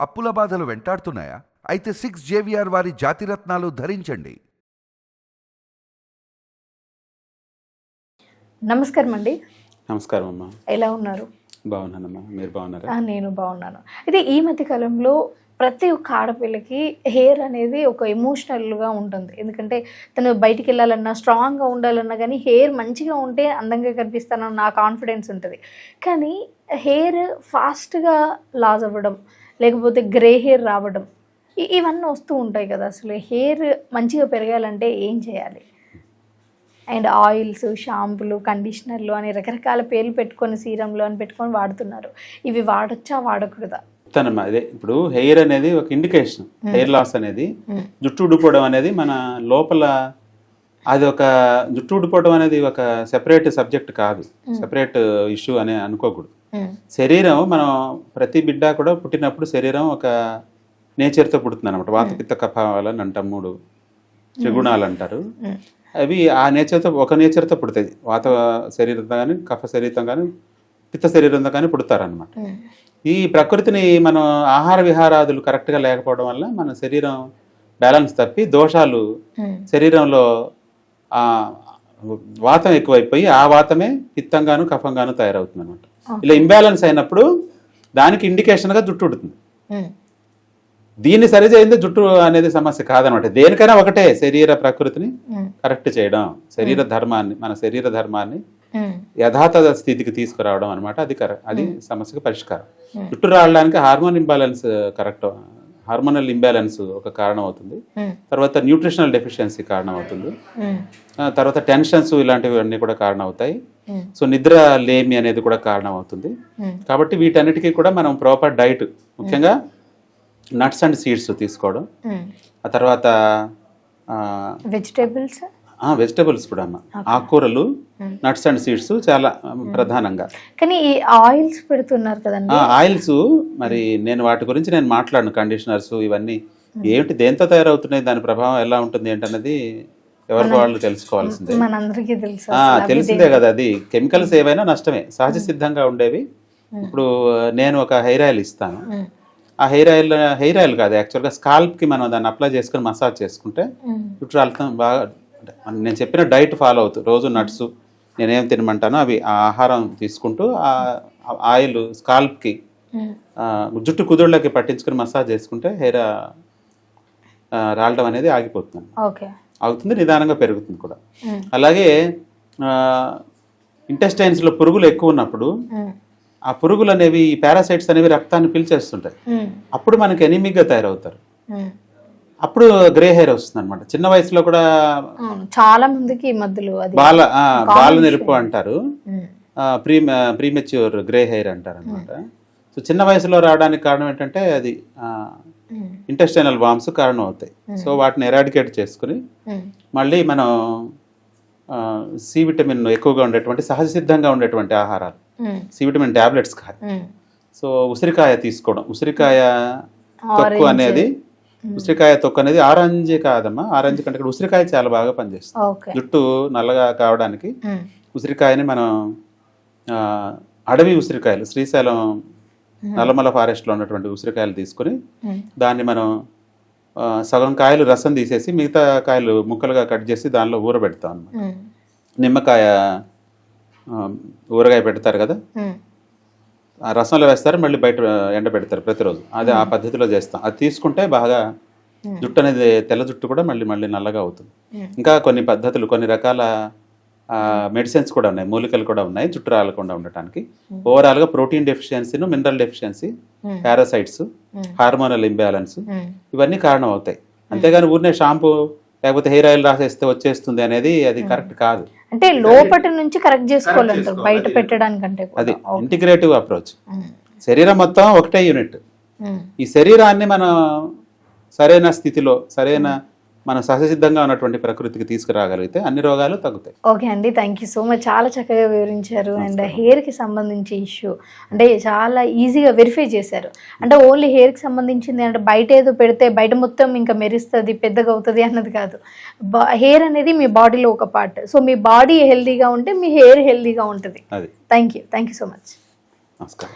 అప్పుల బాధలు వెంటాడుతున్నాయా? అయితే 6 JVR వారి జాతిరత్నాలు ధరించండి. నమస్కారం అండి. నమస్కారం అమ్మా. ఎలా ఉన్నారు? బాగున్నానమ్మా, మీరు బాగున్నారా? నేను బాగున్నాను. అయితే ఈ మధ్య కాలంలో ప్రతి ఒక్క ఆడపిల్లకి హెయిర్ అనేది ఒక ఎమోషనల్గా ఉంటుంది. ఎందుకంటే తను బయటికి వెళ్ళాలన్నా, స్ట్రాంగ్గా ఉండాలన్నా కానీ హెయిర్ మంచిగా ఉంటే అందంగా కనిపిస్తానన్న నా కాన్ఫిడెన్స్ ఉంటుంది. కానీ హెయిర్ ఫాస్ట్గా లాస్ అవ్వడం, లేకపోతే గ్రే హెయిర్ రావడం, ఇవన్నీ వస్తూ ఉంటాయి కదా. అసలు హెయిర్ మంచిగా పెరగాలంటే ఏం చేయాలి? అండ్ ఆయిల్స్, షాంపులు, కండిషనర్లు అని రకరకాల పేర్లు పెట్టుకొని, సీరంలు అని పెట్టుకొని వాడుతున్నారు. ఇవి వాడొచ్చా, వాడకూడదా? చెప్తానమ్మా. అదే ఇప్పుడు హెయిర్ అనేది ఒక ఇండికేషన్. హెయిర్ లాస్ అనేది, జుట్టు ఊడిపోవడం అనేది మన లోపల, అది ఒక జుట్టు ఊడిపోవడం అనేది ఒక సెపరేట్ సబ్జెక్ట్ కాదు, సెపరేట్ ఇష్యూ అని అనుకోకూడదు. శరీరం, మనం ప్రతి బిడ్డ కూడా పుట్టినప్పుడు శరీరం ఒక నేచర్తో పుడుతుంది అనమాట. వాతపిత్త కఫాలని అంటాం, 3 త్రిగుణాలు అంటారు. అవి ఆ నేచర్తో, ఒక నేచర్తో పుడతాయి. వాత శరీరంతో కానీ, కఫ శరీరం కానీ, పిత్త శరీరంతో కానీ పుడతారనమాట. ఈ ప్రకృతిని మనం ఆహార విహారాదులు కరెక్ట్గా లేకపోవడం వల్ల మన శరీరం బ్యాలెన్స్ తప్పి దోషాలు శరీరంలో వాతం ఎక్కువైపోయి ఆ వాతమే పిత్తంగాను కఫంగాను తయారవుతుంది అనమాట. ఇలా ఇంబ్యాలెన్స్ అయినప్పుడు దానికి ఇండికేషన్గా జుట్టు ఉడుతుంది. దీన్ని సరిచేయింది జుట్టు అనేది సమస్య కాదనమాట. దేనికైనా ఒకటే, శరీర ప్రకృతిని కరెక్ట్ చేయడం, శరీర ధర్మాన్ని, మన శరీర ధర్మాన్ని యథాతథ స్థితికి తీసుకురావడం అనమాట. అది సమస్యకు పరిష్కారం. జుట్టు రావడానికి హార్మోన్ ఇంబ్యాలెన్స్ హార్మోనల్ ఇంబ్యాలెన్స్ ఒక కారణం అవుతుంది. తర్వాత న్యూట్రిషనల్ డెఫిషియన్సీ కారణం అవుతుంది. తర్వాత టెన్షన్స్ ఇలాంటివి అన్నీ కూడా కారణం అవుతాయి. సో నిద్ర లేమి అనేది కూడా కారణం అవుతుంది. కాబట్టి వీటన్నిటికీ కూడా మనం ప్రాపర్ డైట్, ముఖ్యంగా నట్స్ అండ్ సీడ్స్ తీసుకోవడం, ఆ తర్వాత వెజిటేబుల్స్ కూడా అమ్మ, ఆకుకూరలు, నట్స్ అండ్ సీడ్స్ చాలా ప్రధానంగా. కానీ ఈ ఆయిల్స్ పెడుతున్నారు కదండి, ఆయిల్స్ మరి నేను వాటి గురించి నేను మాట్లాడను. కండిషనర్స్ ఇవన్నీ ఏంటి, దేంతో తయారవుతున్నాయి, దాని ప్రభావం ఎలా ఉంటుంది ఏంటన్నది ఎవరికి వాళ్ళు తెలుసుకోవాల్సిందే. తెలిసిందే కదా. అది కెమికల్స్ ఏవైనా నష్టమే, సహజ సిద్ధంగా ఉండేవి. ఇప్పుడు నేను ఒక హెయిర్ ఆయిల్ ఇస్తాను. ఆ హెయిర్ ఆయిల్ కాదు, యాక్చువల్గా స్కాల్ప్కి మనం దాన్ని అప్లై చేసుకుని మసాజ్ చేసుకుంటే జుట్టు రాలుతాం బాగా. నేను చెప్పిన డైట్ ఫాలో అవుతూ, రోజు నట్స్ నేనేం తినమంటానో అవి, ఆ ఆహారం తీసుకుంటూ ఆ ఆయిల్ స్కాల్ప్కి, జుట్టు కుదుళ్ళకి పట్టించుకుని మసాజ్ చేసుకుంటే హెయిర్ రాలడం అనేది ఆగిపోతుంది, అవుతుంది, నిదానంగా పెరుగుతుంది కూడా. అలాగే ఇంటెస్టైన్స్లో పురుగులు ఎక్కువ ఉన్నప్పుడు ఆ పురుగులు అనేవి, పారాసైట్స్ అనేవి రక్తాన్ని పీల్చేస్తుంటాయి. అప్పుడు మనకి ఎనీమిక్గా తయారవుతారు. అప్పుడు గ్రే హెయిర్ వస్తుంది అనమాట. చిన్న వయసులో కూడా చాలా మందికి మధ్యలో బాల నెరుపు అంటారు, ప్రీమెచ్యూర్ గ్రే హెయిర్ అంటారు అనమాట. సో చిన్న వయసులో రావడానికి కారణం ఏంటంటే అది ఇంటెస్టైనల్ వామ్స్ కారణం అవుతాయి. సో వాటిని ఎరాడికేట్ చేసుకుని మళ్ళీ మనం సి విటమిన్ ఎక్కువగా ఉండేటువంటి, సహజ సిద్ధంగా ఉండేటువంటి ఆహారాలు, సి విటమిన్ టాబ్లెట్స్ కాదు. సో ఉసిరికాయ తీసుకోవడం, ఉసిరికాయ తొక్కు అనేది, ఆరెంజ్ కాదమ్మా, ఆరెంజ్ కంటే కూడా ఉసిరికాయ చాలా బాగా పనిచేస్తుంది. జుట్టు నల్లగా కావడానికి ఉసిరికాయని మనం, అడవి ఉసిరికాయలు, శ్రీశైలం నల్లమల ఫారెస్ట్లో ఉన్నటువంటి ఉసిరికాయలు తీసుకుని దాన్ని మనం సగం కాయలు రసం తీసేసి మిగతా కాయలు ముక్కలుగా కట్ చేసి దానిలో ఊరబెడతాం అన్నమాట. నిమ్మకాయ ఊరగాయ పెడతారు కదా, ఆ రసంలో వేస్తారు, మళ్ళీ బయట ఎండబెడతారు ప్రతిరోజు. అది ఆ పద్ధతిలో చేస్తాం. అది తీసుకుంటే బాగా జుట్టు అనేది, తెల్ల జుట్టు కూడా మళ్ళీ నల్లగా అవుతుంది. ఇంకా కొన్ని పద్ధతులు, కొన్ని రకాల మెడిసిన్స్ కూడా ఉన్నాయి, మూలికలు కూడా ఉన్నాయి జుట్టు రాలకుండా ఉండటానికి. ఓవరాల్గా ప్రోటీన్ డెఫిషియన్సీను, mineral deficiency, parasites, hormonal imbalance, ఇవన్నీ కారణం అవుతాయి. అంతేగాని ఊరినే షాంపూ లేకపోతే హెయిర్ ఆయిల్ రాసేస్తే వచ్చేస్తుంది అనేది అది కరెక్ట్ కాదు. అంటే లోపటి నుంచి కరెక్ట్ చేసుకోవాలంటారు, బయట పెట్టడానికంటే. అది ఇంటిగ్రేటివ్ అప్రోచ్. శరీరం మొత్తం ఒకటే యూనిట్. ఈ శరీరాన్ని మనం సరైన స్థితిలో, సరైన మన సహజసిద్ధంగా ఉన్నటువంటి ప్రకృతికి తీసుకురాగలిగితే అన్ని రోగాలు తగ్గుతాయి. ఓకే అండి, థ్యాంక్ యూ సో మచ్. చాలా చక్కగా వివరించారు. అండ్ హెయిర్కి సంబంధించి ఇష్యూ అంటే చాలా ఈజీగా వెరిఫై చేశారు. అంటే ఓన్లీ హెయిర్కి సంబంధించింది అంటే బయట ఏదో పెడితే బయట మొత్తం ఇంకా మెరుస్తుంది, పెద్దగా అవుతుంది అన్నది కాదు. హెయిర్ అనేది మీ బాడీలో ఒక పార్ట్. సో మీ బాడీ హెల్దీగా ఉంటే మీ హెయిర్ హెల్దీగా ఉంటుంది. Thank you so much. నమస్కారం.